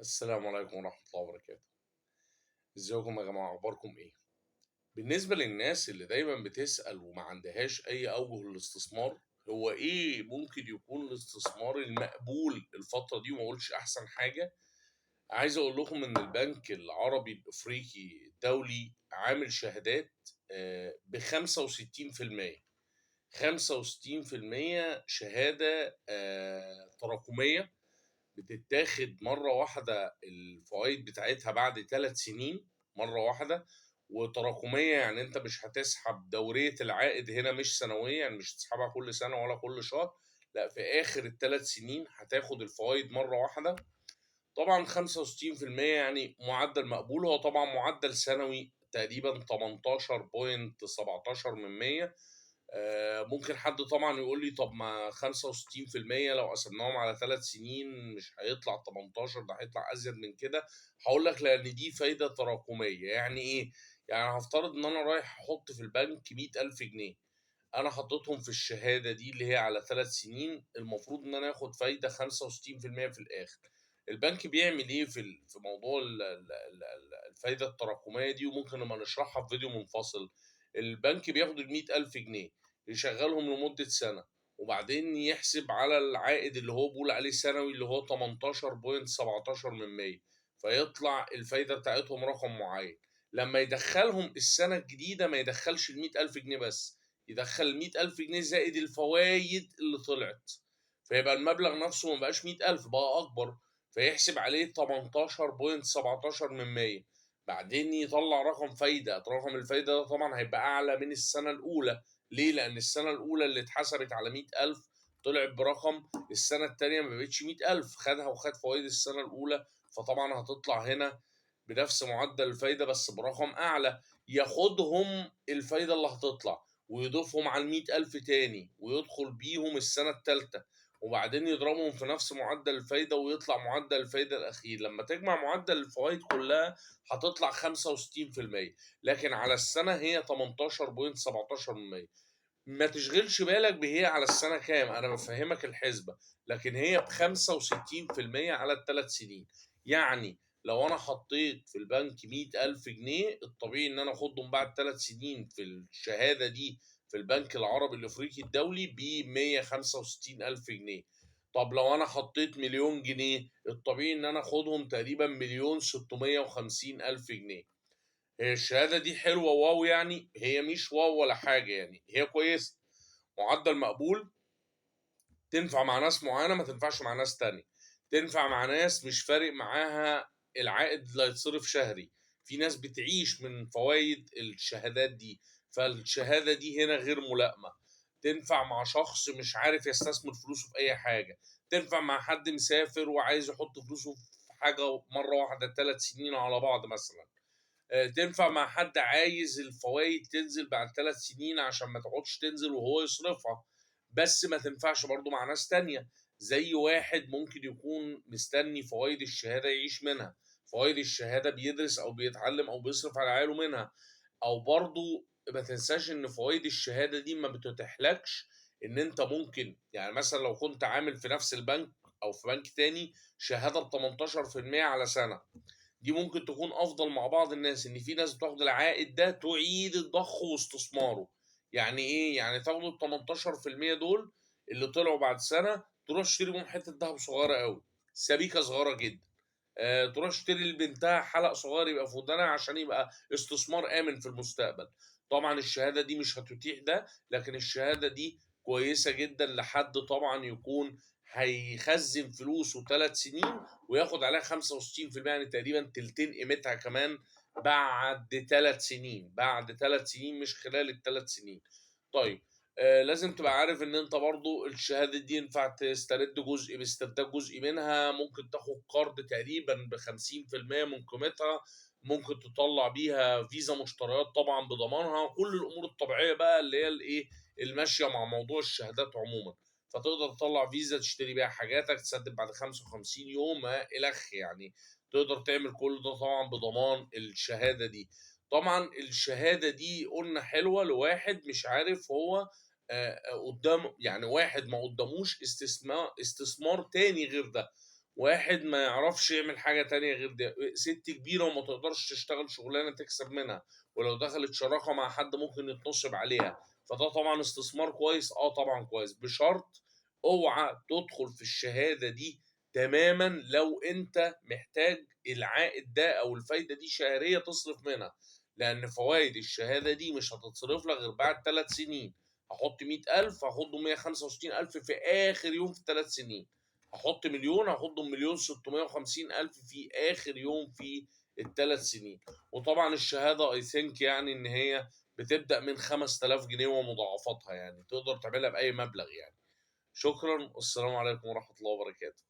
السلام عليكم ورحمة الله وبركاته. ازيكم يا جماعة، اخباركم ايه؟ بالنسبة للناس اللي دايما بتسأل وما عندهاش اي اوجه للاستثمار، هو ايه ممكن يكون الاستثمار المقبول الفترة دي؟ وما اقولش احسن حاجة. عايز اقول لكم ان البنك العربي الافريقي الدولي عامل شهادات ب 65%. 65% شهادة تراكمية، بتتاخد مرة واحدة الفوائد بتاعتها بعد 3 سنين مرة واحدة. وتراكمية يعني انت مش هتسحب دورية العائد هنا، مش سنوية، يعني مش هتسحبها كل سنة ولا كل شهر، لا، في آخر ال3 سنين هتاخد الفوائد مرة واحدة. طبعا 65% يعني معدل مقبول، هو طبعا معدل سنوي تقريبا 18.17%. ممكن حد طبعا يقول لي طب ما 65% لو قسمناهم على 3 سنين مش هيطلع 18، ده هيطلع أزيد من كده. هقول لك لأن دي فايدة تراكمية. يعني إيه؟ يعني هفترض إن أنا رايح أحط في البنك 100,000 جنيه، أنا حطيتهم في الشهادة دي اللي هي على 3 سنين، المفروض إن أنا آخد فايدة 65% في الآخر. البنك بيعمل إيه في موضوع الفايدة التراكمية دي؟ وممكن نبقى نشرحها في فيديو منفصل. البنك بياخد ال100,000 جنيه يشغلهم لمدة سنة، وبعدين يحسب على العائد اللي هو بيقول عليه سنوي اللي هو 18.17%، فيطلع الفايدة بتاعتهم رقم معين. لما يدخلهم السنة الجديدة ما يدخلش ال100,000 جنيه بس، يدخل ال100,000 جنيه زائد الفوايد اللي طلعت، فيبقى المبلغ نفسه ما بقاش 100,000، بقى أكبر، فيحسب عليه 18.17%. بعدين يطلع رقم فايدة، رقم الفايدة ده طبعا هيبقى أعلى من السنة الأولى. ليه؟ لأن السنة الأولى اللي اتحسبت على 100,000 طلعت برقم، السنة التانية ما بقتش 100,000، خدها وخد فوائد السنة الأولى، فطبعا هتطلع هنا بنفس معدل الفايدة بس برقم أعلى. ياخدهم الفايدة اللي هتطلع ويضيفهم على 100,000 تاني ويدخل بيهم السنة التالتة، وبعدين يضربهم في نفس معدل الفايدة ويطلع معدل الفايدة الأخير. لما تجمع معدل الفوائد كلها هتطلع 65%، لكن على السنة هي 18.17%. ما تشغلش بالك بهي على السنة كام، أنا بفهمك الحسبة، لكن هي ب65% على ال3 سنين. يعني لو أنا حطيت في البنك 100,000 جنيه، الطبيعي إن أنا أخدهم بعد 3 سنين في الشهادة دي في البنك العربي الأفريقي الدولي ب165,000 جنيه. طب لو أنا حطيت 1,000,000 جنيه، الطبيعي إن أنا أخدهم تقريبا 1,650,000 جنيه. هي الشهادة دي حلوة واو؟ يعني هي مش واو ولا حاجة، يعني هي كويسة، معدل مقبول، تنفع مع ناس معينة ما تنفعش مع ناس تانية. تنفع مع ناس مش فارق معاها العائد اللي هيتصرف شهري، في ناس بتعيش من فوائد الشهادات دي، فالشهادة دي هنا غير ملائمة. تنفع مع شخص مش عارف يستثمر فلوسه في أي حاجة. تنفع مع حد مسافر وعايز يحط فلوسه في حاجة مرة واحدة 3 سنين على بعض مثلا. تنفع مع حد عايز الفوائد تنزل بعد 3 سنين عشان ما تقعدش تنزل وهو يصرفها. بس ما تنفعش برضو مع ناس تانية، زي واحد ممكن يكون مستني فوائد الشهادة يعيش منها، فوائد الشهادة بيدرس أو بيتعلم أو بيصرف على عياله منها. أو برضو ما تنساش إن فوائد الشهادة دي ما بتتيحلكش إن أنت ممكن، يعني مثلا لو كنت عامل في نفس البنك أو في بنك تاني شهادة ب 18% على سنة، دي ممكن تكون افضل مع بعض الناس، ان في ناس بتاخد العائد ده تعيد الضخ واستثماره. يعني ايه؟ يعني تاخد ال 18% دول اللي طلعوا بعد سنه، تروح تشتري بيهم حته ذهب صغيره قوي، سبيكه صغيره جدا، تروح تشتري لبنتها حلق صغير يبقى في ودانها عشان يبقى استثمار امن في المستقبل. طبعا الشهاده دي مش هتتيح ده، لكن الشهاده دي كويسه جدا لحد طبعا يكون هيخزن فلوسه 3 سنين وياخد عليها 65%، يعني تقريبا تلتين قيمتها كمان بعد 3 سنين، بعد 3 سنين مش خلال ال3 سنين. طيب، لازم تبقى عارف ان انت برضو الشهادة دي ينفع تسترد جزء باسترداد جزء منها، ممكن تاخد قرض تقريبا ب50% من قيمتها، ممكن تطلع بيها فيزا مشتريات طبعا بضمانها، كل الامور الطبيعية بقى اللي هي الايه الماشية مع موضوع الشهادات عموما. فتقدر تطلع فيزا تشتري بيها حاجاتك، تسدد بعد 55 يوم الخ يعني. تقدر تعمل كل ده طبعا بضمان الشهادة دي. طبعا الشهادة دي قلنا حلوة لواحد مش عارف هو قدام، يعني واحد ما قداموش استثمار تاني غير ده، واحد ما يعرفش يعمل حاجة تانية غير ده، ست كبيرة وما تقدرش تشتغل شغلانة تكسب منها، ولو دخلت شراكة مع حد ممكن يتنصب عليها. فده طبعا استثمار كويس، طبعا كويس، بشرط اوعى تدخل في الشهادة دي تماما لو انت محتاج العائد ده او الفايدة دي شهرية تصرف منها، لان فوائد الشهادة دي مش هتتصرف لك غير بعد 3 سنين. هحط 100,000 هاخده 165,000 في آخر يوم في ال3 سنين، هحط مليون هاخدهم 1,650,000 في آخر يوم في ال3 سنين. وطبعا الشهادة اي ثينك يعني ان هي بتبدأ من 5000 جنيه ومضاعفاتها، يعني تقدر تعملها بأي مبلغ يعني. شكرا، والسلام عليكم ورحمة الله وبركاته.